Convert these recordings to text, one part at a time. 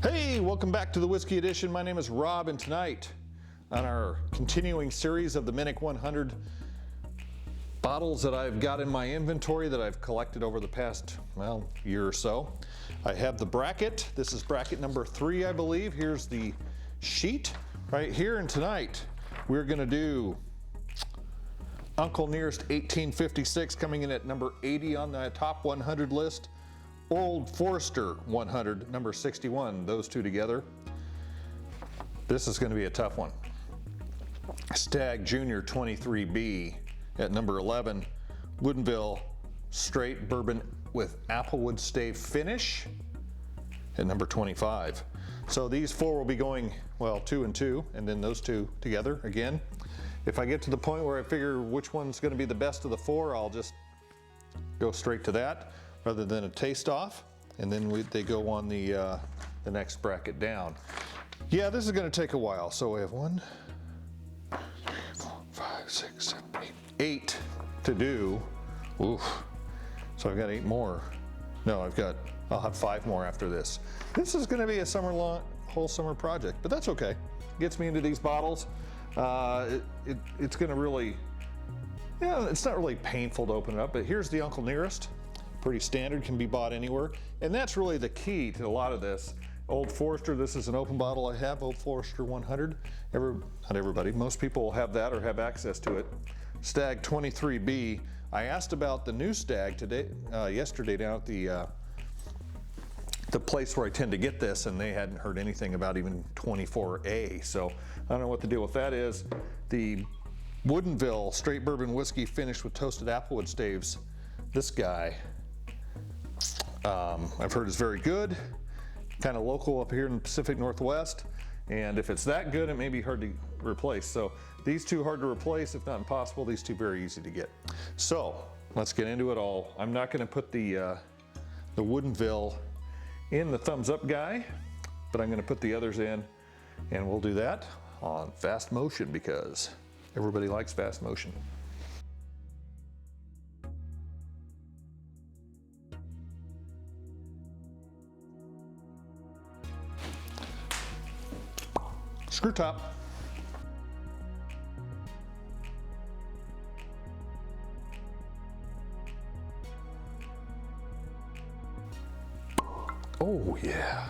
Hey, welcome back to the Whiskey Edition. My name is Rob, and tonight on our continuing series of the Minnick 100 bottles that I've got in my inventory that I've collected over the past, well, year or so, I have the bracket. This is bracket number 3, I believe. Here's the sheet right here, and tonight we're gonna do Uncle Nearest 1856 coming in at number 80 on the top 100 list. Old Forester 100, number 61, those two together. This is going to be a tough one. Stagg Junior 23B at number 11. Woodinville Straight Bourbon with Applewood Stave finish at number 25. So these four will be going, well, 2 and 2, and then those two together again. If I get to the point where I figure which one's going to be the best of the four, I'll just go straight to that, rather than a taste off, and then they go on the next bracket down. Yeah, this is going to take a while. So we have 1, 2, 3, 4, 5, 6, 7, 8 to do. Oof. So I've got 8 more. No, I'll have 5 more after this. This is going to be a whole summer project, but that's okay. Gets me into these bottles. It's going to really, yeah, it's not really painful to open it up, but here's the Uncle Nearest. Pretty standard, can be bought anywhere. And that's really the key to a lot of this. Old Forester, this is an open bottle I have, Old Forester 100. Not everybody, most people will have that or have access to it. Stagg 23B. I asked about the new Stagg yesterday down at the place where I tend to get this, and they hadn't heard anything about even 24A. So I don't know what the deal with that is. The Woodinville Straight Bourbon Whiskey finished with Toasted Applewood Staves. This guy, I've heard is very good, kind of local up here in the Pacific Northwest, and if it's that good, it may be hard to replace. So these two hard to replace, if not impossible. These two very easy to get. So let's get into it all. I'm not going to put the Woodinville in the thumbs up guy, but I'm going to put the others in, and we'll do that on fast motion because everybody likes fast motion. Screw top. Oh yeah.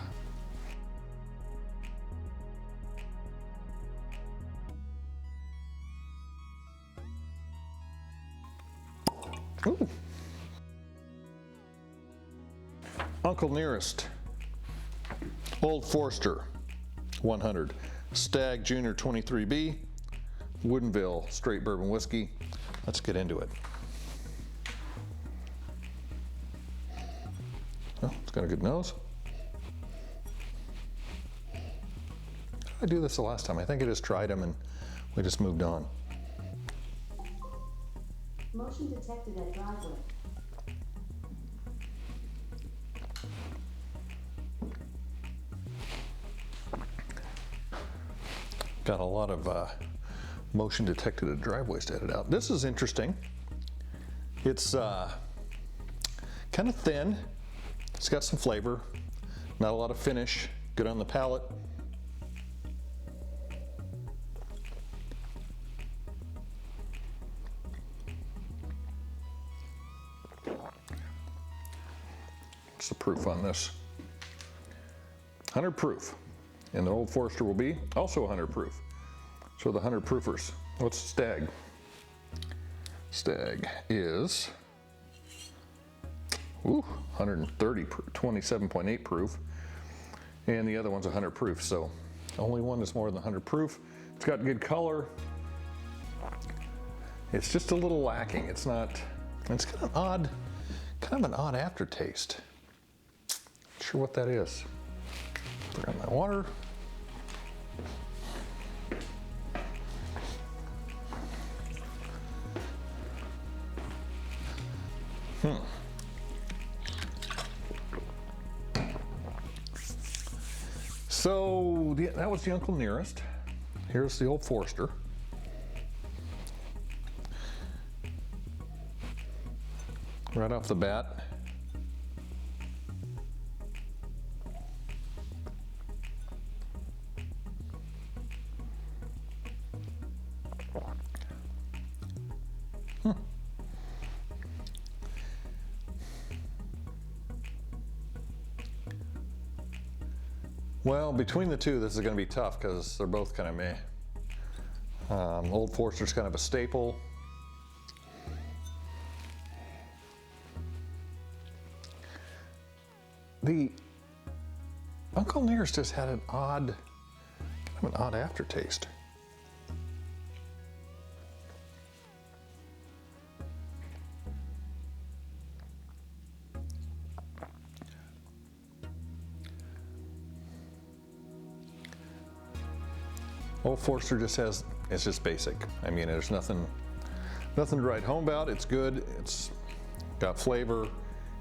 Ooh. Uncle Nearest, Old Forester 100. Stagg Junior 23B, Woodinville Straight Bourbon Whiskey. Let's get into it. Oh, it's got a good nose. I do this the last time. I think I just tried them and we just moved on. Motion detected at driveway. Got a lot of motion detected at driveways to edit out. This is interesting. It's kind of thin. It's got some flavor, not a lot of finish, good on the palate. What's the proof on this? 100 proof. And the Old Forester will be also 100 proof. So the 100 proofers. What's the Stagg? Stagg is 130, 27.8 proof. And the other one's 100 proof. So only one is more than 100 proof. It's got good color. It's just a little lacking. It's got an odd aftertaste. Not sure what that is. Grab my water. So that was the Uncle Nearest. Here's the Old Forester. Right off the bat, Well, between the two, this is going to be tough because they're both kind of meh. Old Forester's kind of a staple. The Uncle Nearest just had an odd aftertaste. Old Forester just has, it's just basic. I mean, there's nothing to write home about. It's good. It's got flavor.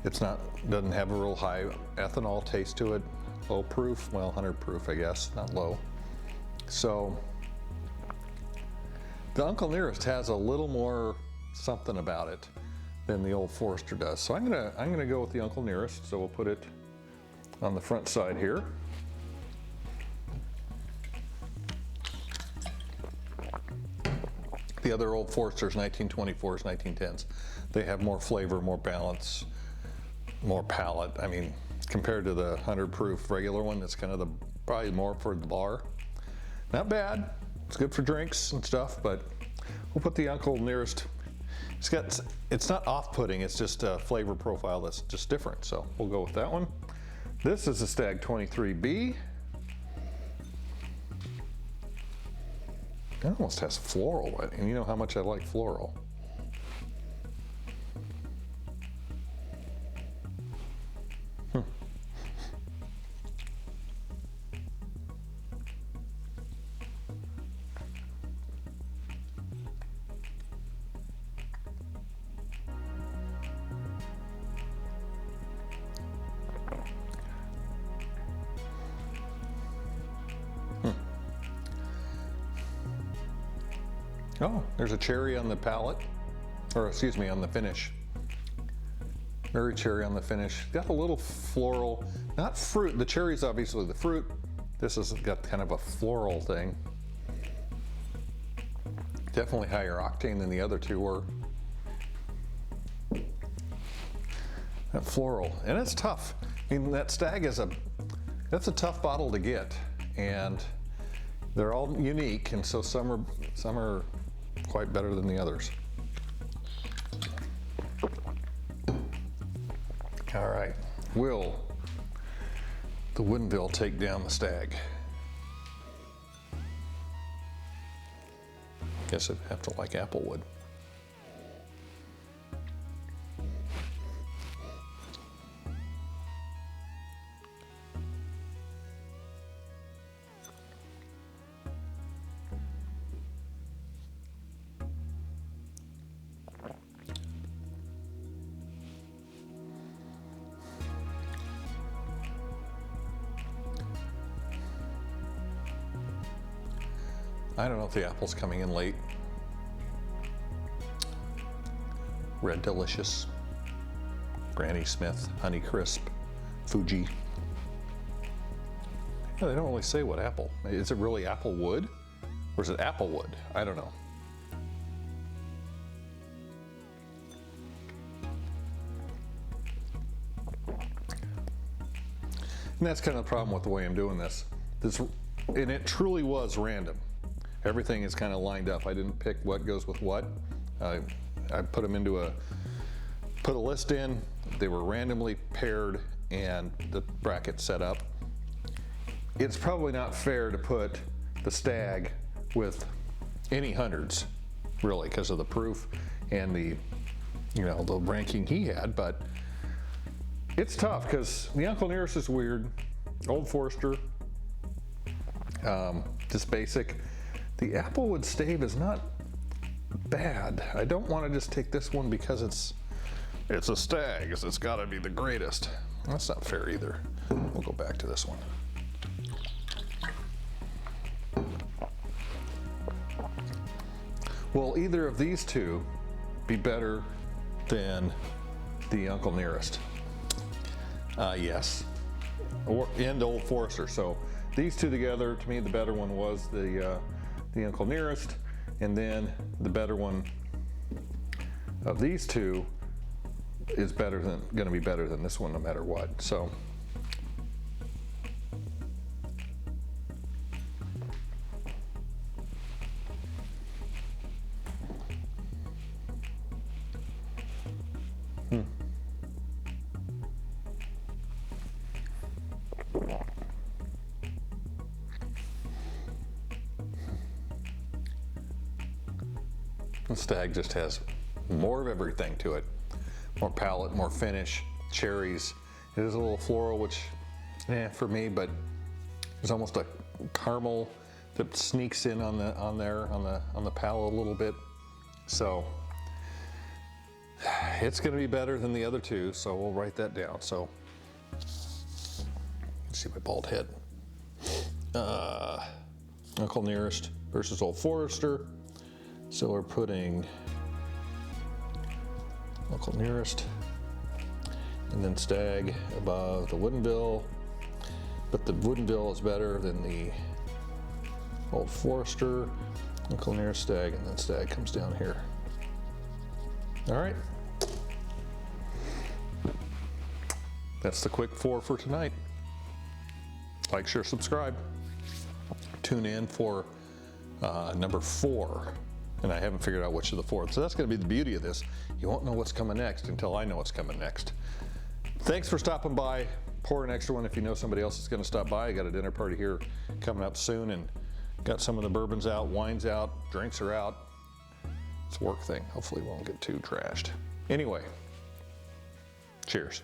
Doesn't have a real high ethanol taste to it. Low proof, well, 100 proof, I guess, not low. So the Uncle Nearest has a little more something about it than the Old Forester does. So I'm gonna go with the Uncle Nearest. So we'll put it on the front side here. The other Old Foresters, 1924s, 1910s, they have more flavor, more balance, more palate. I mean, compared to the 100 proof regular one, that's kind of probably more for the bar. Not bad. It's good for drinks and stuff, but we'll put the Uncle Nearest. It's not off-putting, it's just a flavor profile that's just different. So we'll go with that one. This is a Stagg 23B. It almost has floral, and you know how much I like floral. Oh, there's a cherry on the palate, or excuse me, on the finish. Very cherry on the finish. Got a little floral, not fruit. The cherry's obviously the fruit. This has got kind of a floral thing. Definitely higher octane than the other two were. That floral, and it's tough. I mean, that Stagg that's a tough bottle to get, and they're all unique, and so some are quite better than the others. All right, will the Woodinville take down the Stagg? Guess I'd have to like Applewood. I don't know if the apple's coming in late. Red Delicious, Granny Smith, Honey Crisp, Fuji. Yeah, they don't really say what apple. Is it really Applewood? Or is it Applewood? I don't know. And that's kind of the problem with the way I'm doing this. And it truly was random. Everything is kind of lined up. I didn't pick what goes with what. I put them put a list in. They were randomly paired and the bracket set up. It's probably not fair to put the Stagg with any hundreds, really, because of the proof and the ranking he had. But it's tough because the Uncle Nearest is weird. Old Forester, just basic. The Applewood Stave is not bad. I don't want to just take this one because it's a Stagg, so it's got to be the greatest. That's not fair either. We'll go back to this one. Will either of these two be better than the Uncle Nearest? Yes. And Old Forester. So these two together, to me, the better one was the Uncle Nearest, and then the better one of these two is going to be better than this one no matter what. So Stagg just has more of everything to it. More palate, more finish, cherries. It is a little floral, which, for me, but there's almost a caramel that sneaks in on the palate a little bit. So it's going to be better than the other two. So we'll write that down. So let's see my bald head. Uncle Nearest versus Old Forester. So we're putting Uncle Nearest and then Stagg above the Woodinville, but the Woodinville is better than the Old Forester. Uncle Nearest, Stagg, and then Stagg comes down here. All right. That's the quick 4 for tonight. Like, share, subscribe. Tune in for number 4. And I haven't figured out which of the 4. So that's going to be the beauty of this. You won't know what's coming next until I know what's coming next. Thanks for stopping by. Pour an extra one if you know somebody else is going to stop by. I got a dinner party here coming up soon and got some of the bourbons out, wines out, drinks are out. It's a work thing. Hopefully it won't get too trashed. Anyway, cheers.